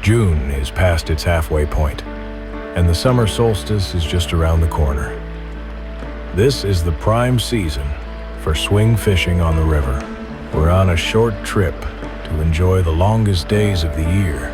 June is past its halfway point, and the summer solstice is just around the corner. This is the prime season for swing fishing on the river. We're on a short trip to enjoy the longest days of the year.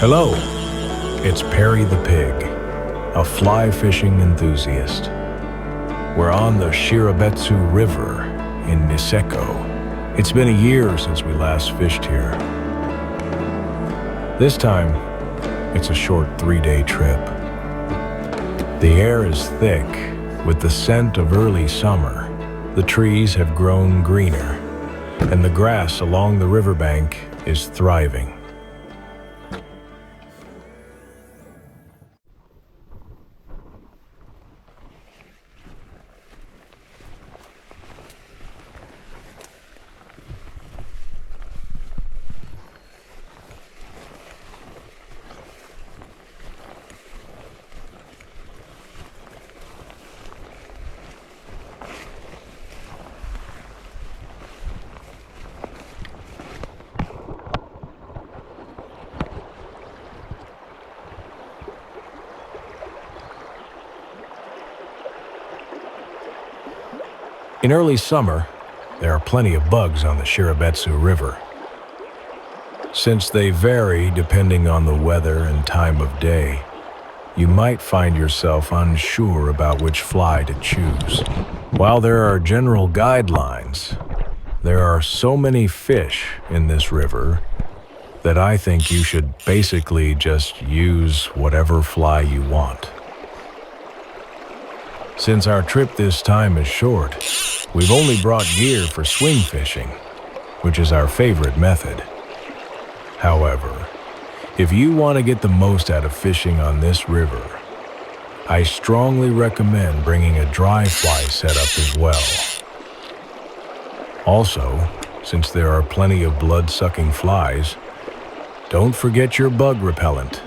Hello, it's Perry the Pig, a fly fishing enthusiast. We're on the Shiribetsu River in Niseko. It's been a year since we last fished here. This time, it's a short 3-day trip. The air is thick with the scent of early summer. The trees have grown greener, and the grass along the riverbank is thriving. In early summer, there are plenty of bugs on the Shiribetsu River. Since they vary depending on the weather and time of day, you might find yourself unsure about which fly to choose. While there are general guidelines, there are so many fish in this river that I think you should basically just use whatever fly you want. Since our trip this time is short, we've only brought gear for swing fishing, which is our favorite method. However, if you want to get the most out of fishing on this river, I strongly recommend bringing a dry fly setup as well. Also, since there are plenty of blood-sucking flies, don't forget your bug repellent.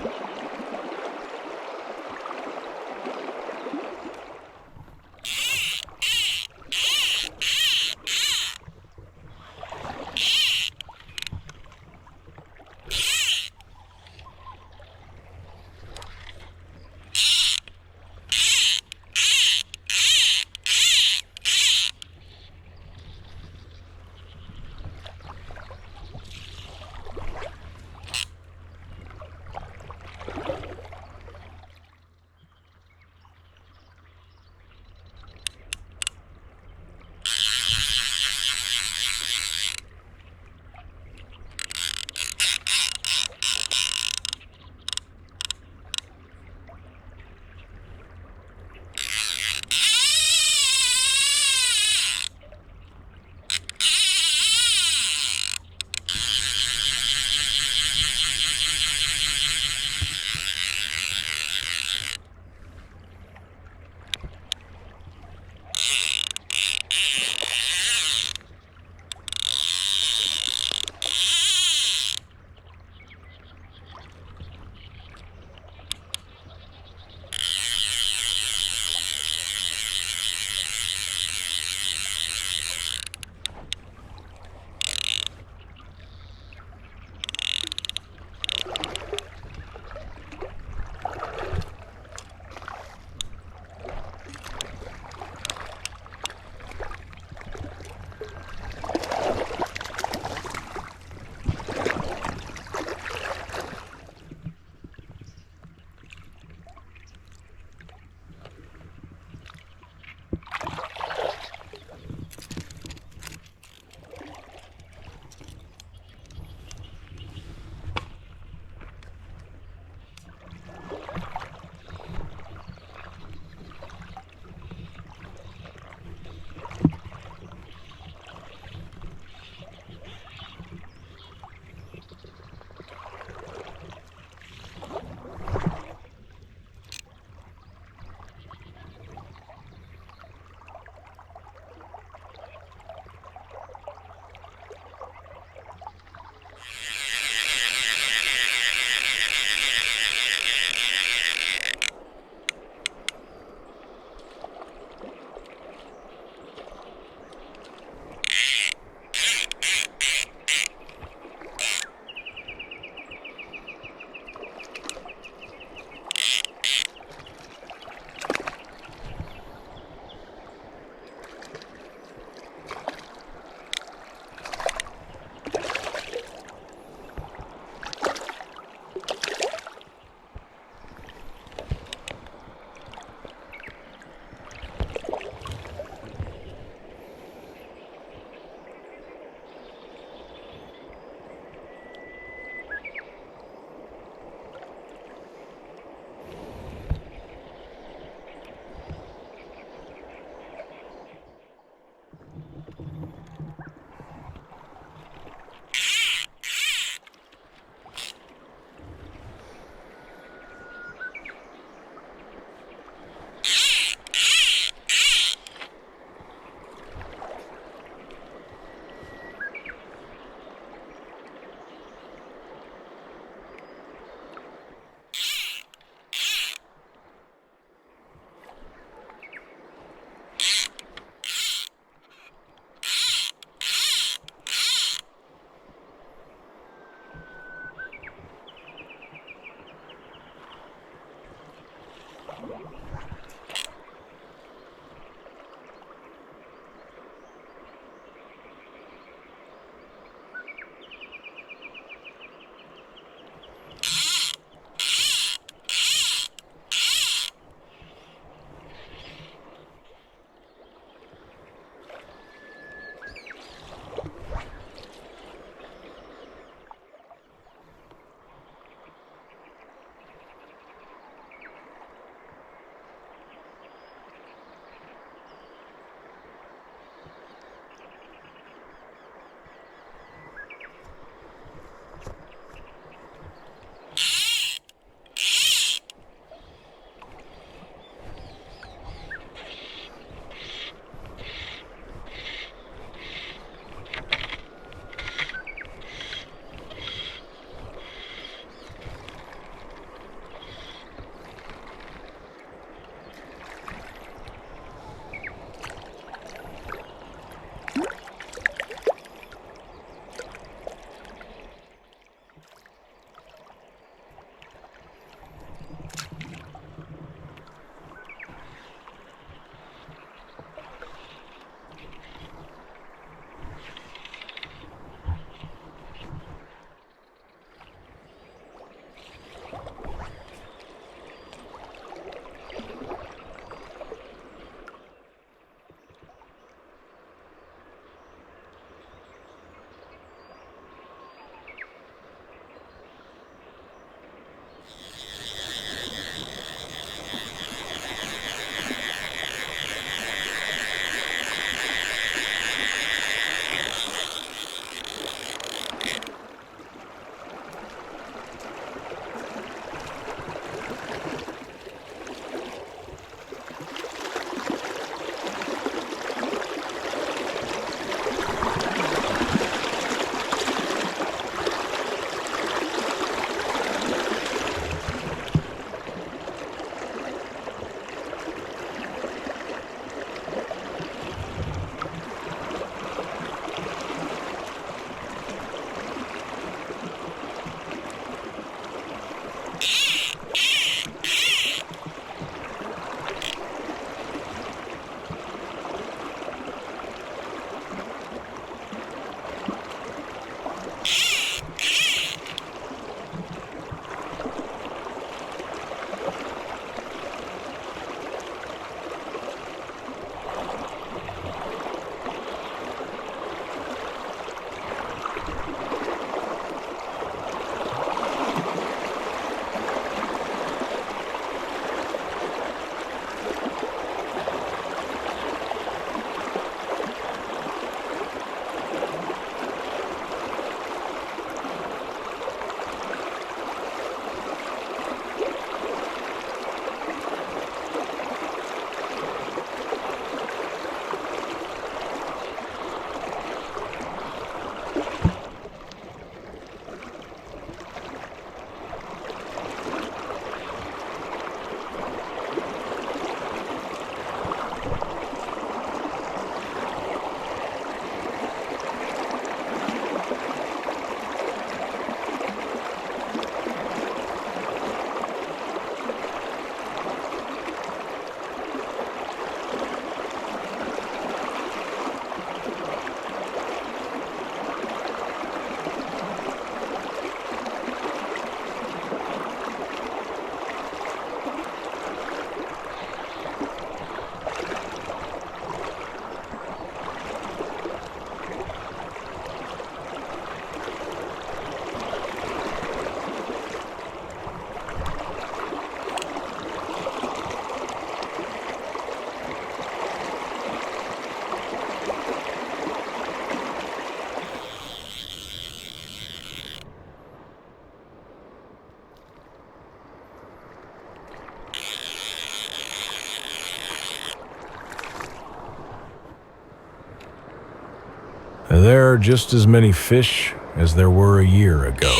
There are just as many fish as there were a year ago.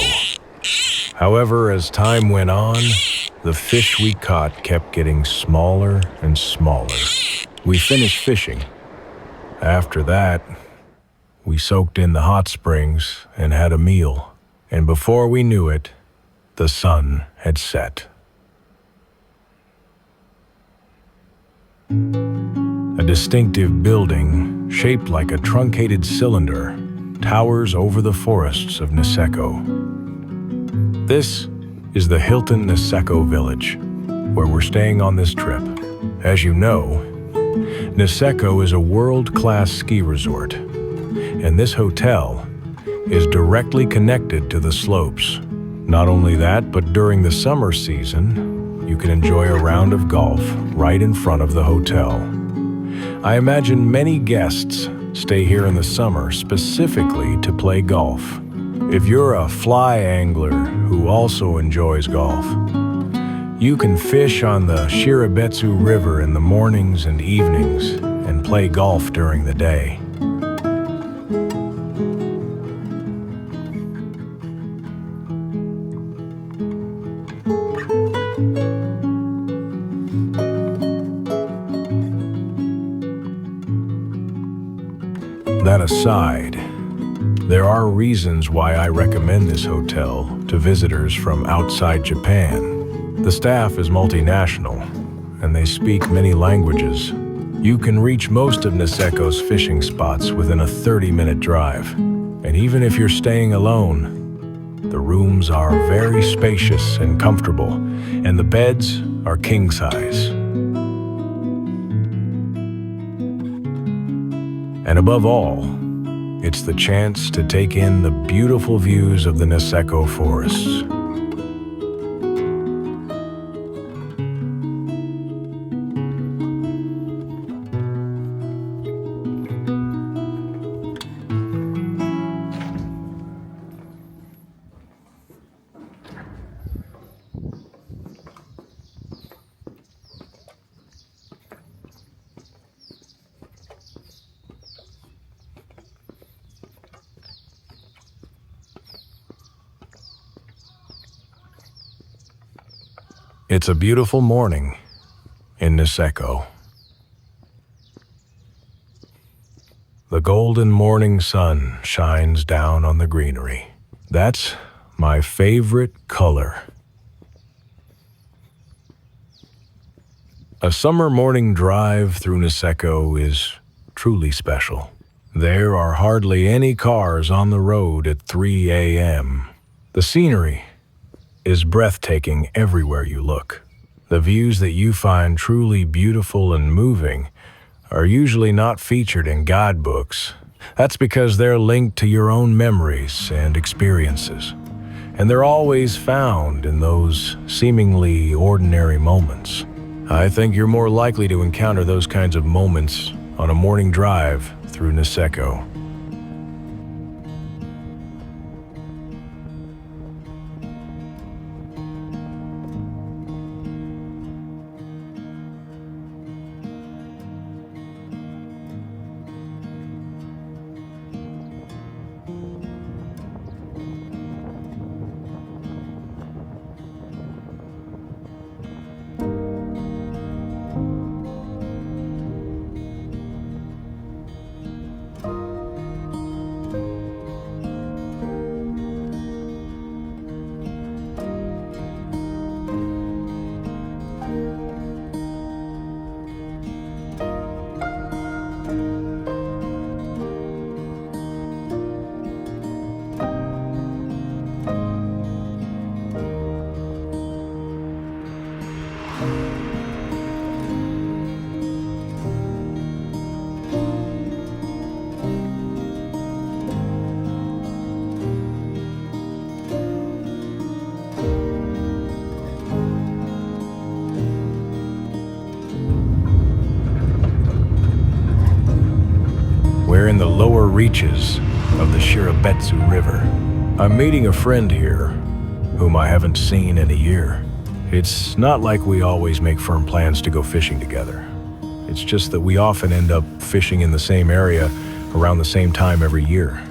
However, as time went on, the fish we caught kept getting smaller and smaller. We finished fishing. After that, we soaked in the hot springs and had a meal. And before we knew it, the sun had set. A distinctive building, shaped like a truncated cylinder, towers over the forests of Niseko. This is the Hilton Niseko village, where we're staying on this trip. As you know, Niseko is a world-class ski resort, and this hotel is directly connected to the slopes. Not only that, but during the summer season, you can enjoy a round of golf right in front of the hotel. I imagine many guests stay here in the summer specifically to play golf. If you're a fly angler who also enjoys golf, you can fish on the Shiribetsu River in the mornings and evenings and play golf during the day. That aside, there are reasons why I recommend this hotel to visitors from outside Japan. The staff is multinational, and they speak many languages. You can reach most of Niseko's fishing spots within a 30-minute drive. And even if you're staying alone, the rooms are very spacious and comfortable, and the beds are king size. And above all, it's the chance to take in the beautiful views of the Niseko forests. It's a beautiful morning in Niseko. The golden morning sun shines down on the greenery. That's my favorite color. A summer morning drive through Niseko is truly special. There are hardly any cars on the road at 3 a.m. The scenery is breathtaking everywhere you look. The views that you find truly beautiful and moving are usually not featured in guidebooks. That's because they're linked to your own memories and experiences, and they're always found in those seemingly ordinary moments. I think you're more likely to encounter those kinds of moments on a morning drive through Niseko. We're in the lower reaches of the Shiribetsu River. I'm meeting a friend here, whom I haven't seen in a year. It's not like we always make firm plans to go fishing together. It's just that we often end up fishing in the same area around the same time every year.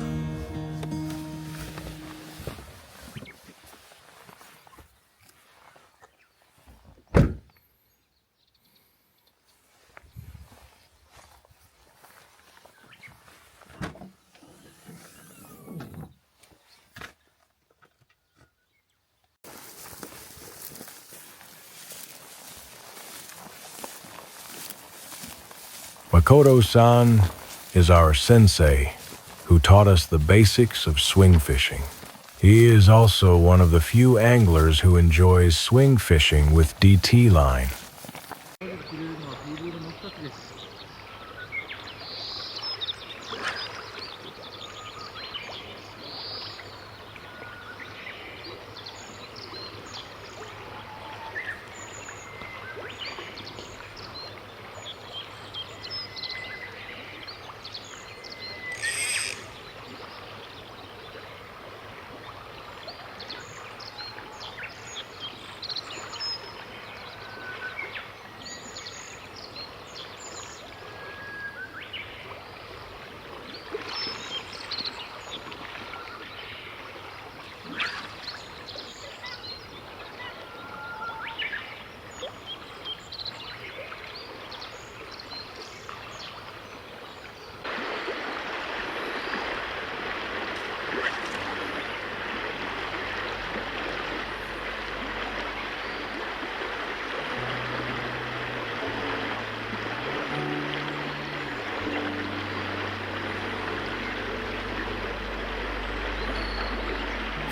Makoto-san is our sensei who taught us the basics of swing fishing. He is also one of the few anglers who enjoys swing fishing with DT line.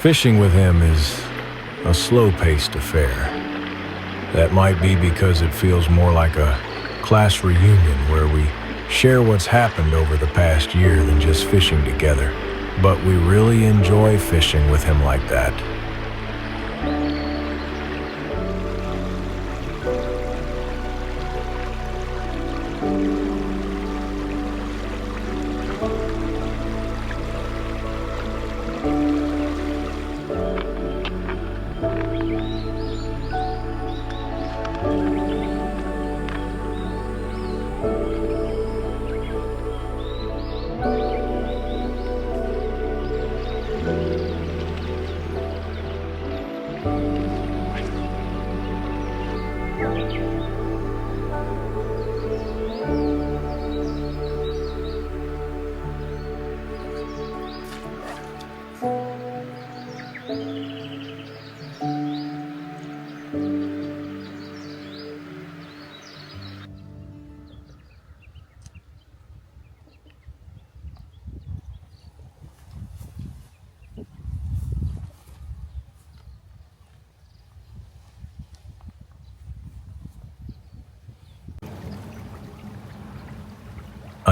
Fishing with him is a slow-paced affair. That might be because it feels more like a class reunion where we share what's happened over the past year than just fishing together. But we really enjoy fishing with him like that.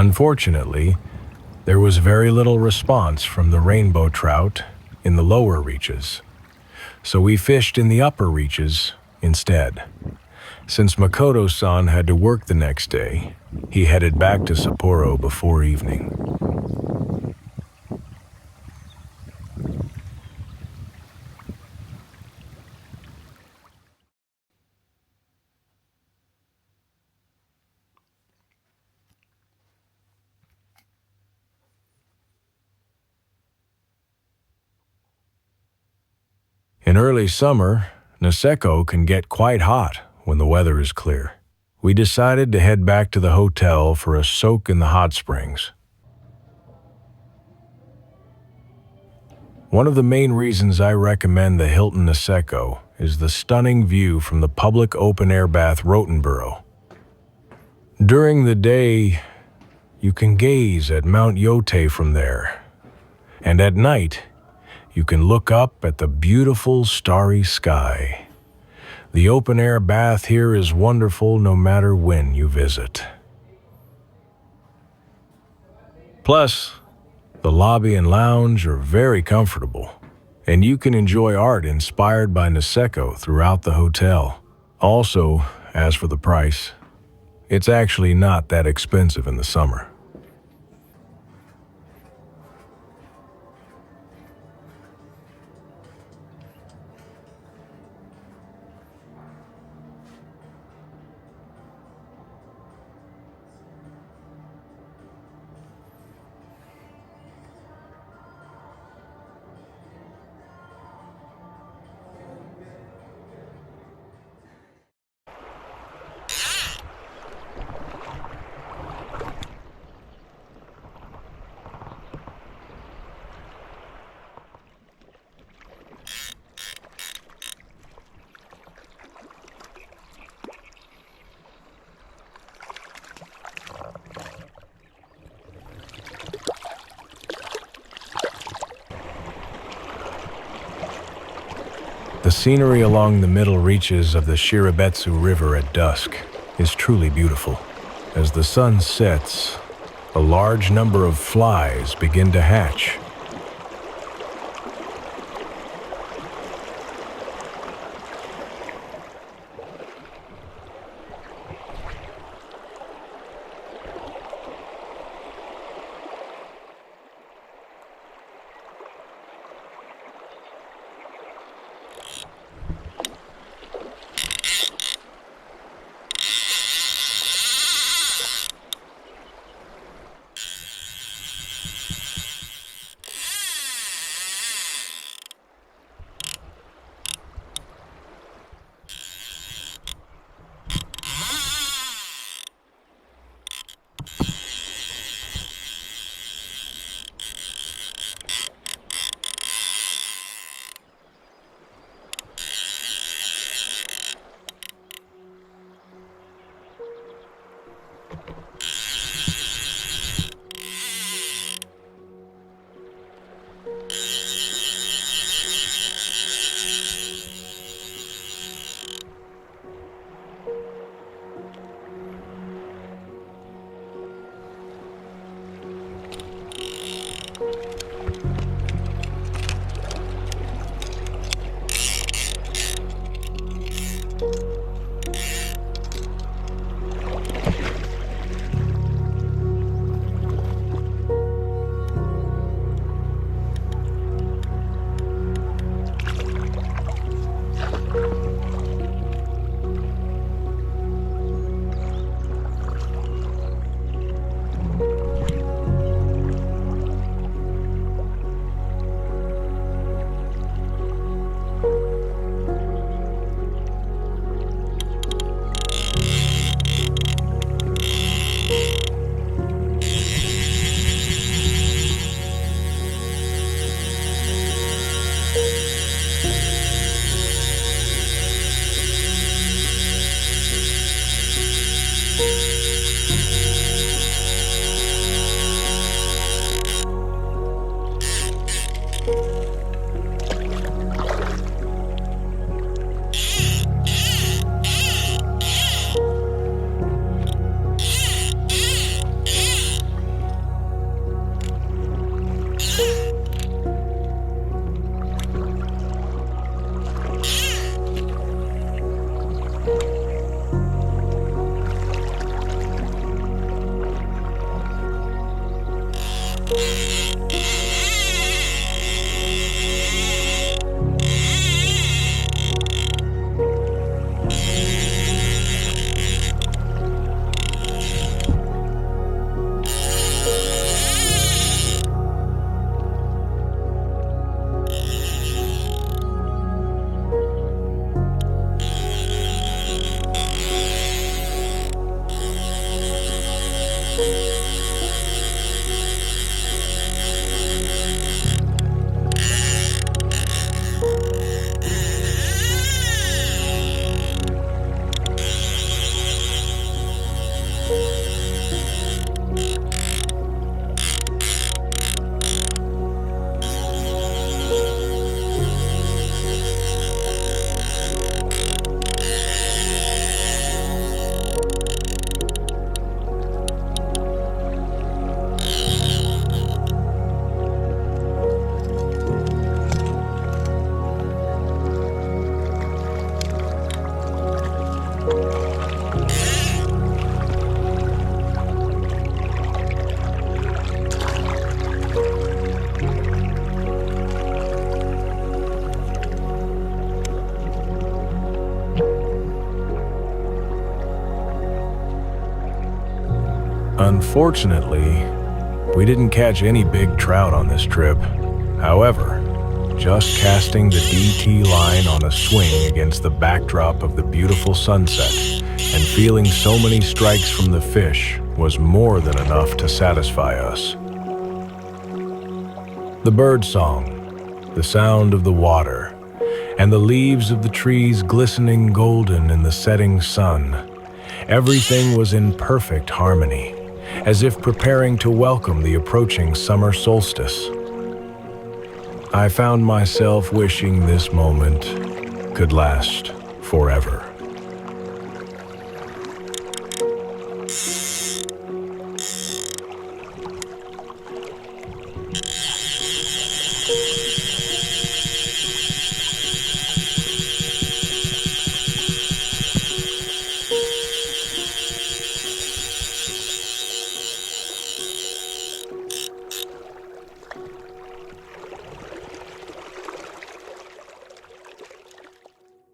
Unfortunately, there was very little response from the rainbow trout in the lower reaches, so we fished in the upper reaches instead. Since Makoto-san had to work the next day, he headed back to Sapporo before evening. In early summer, Niseko can get quite hot when the weather is clear. We decided to head back to the hotel for a soak in the hot springs. One of the main reasons I recommend the Hilton Niseko is the stunning view from the public open-air bath Rotenborough. During the day, you can gaze at Mount Yote from there, and at night, you can look up at the beautiful starry sky. The open-air bath here is wonderful no matter when you visit. Plus, the lobby and lounge are very comfortable, and you can enjoy art inspired by Niseko throughout the hotel. Also, as for the price, it's actually not that expensive in the summer. The scenery along the middle reaches of the Shiribetsu River at dusk is truly beautiful. As the sun sets, a large number of flies begin to hatch. Unfortunately, we didn't catch any big trout on this trip. However, just casting the DT line on a swing against the backdrop of the beautiful sunset and feeling so many strikes from the fish was more than enough to satisfy us. The bird song, the sound of the water, and the leaves of the trees glistening golden in the setting sun, everything was in perfect harmony, as if preparing to welcome the approaching summer solstice. I found myself wishing this moment could last forever.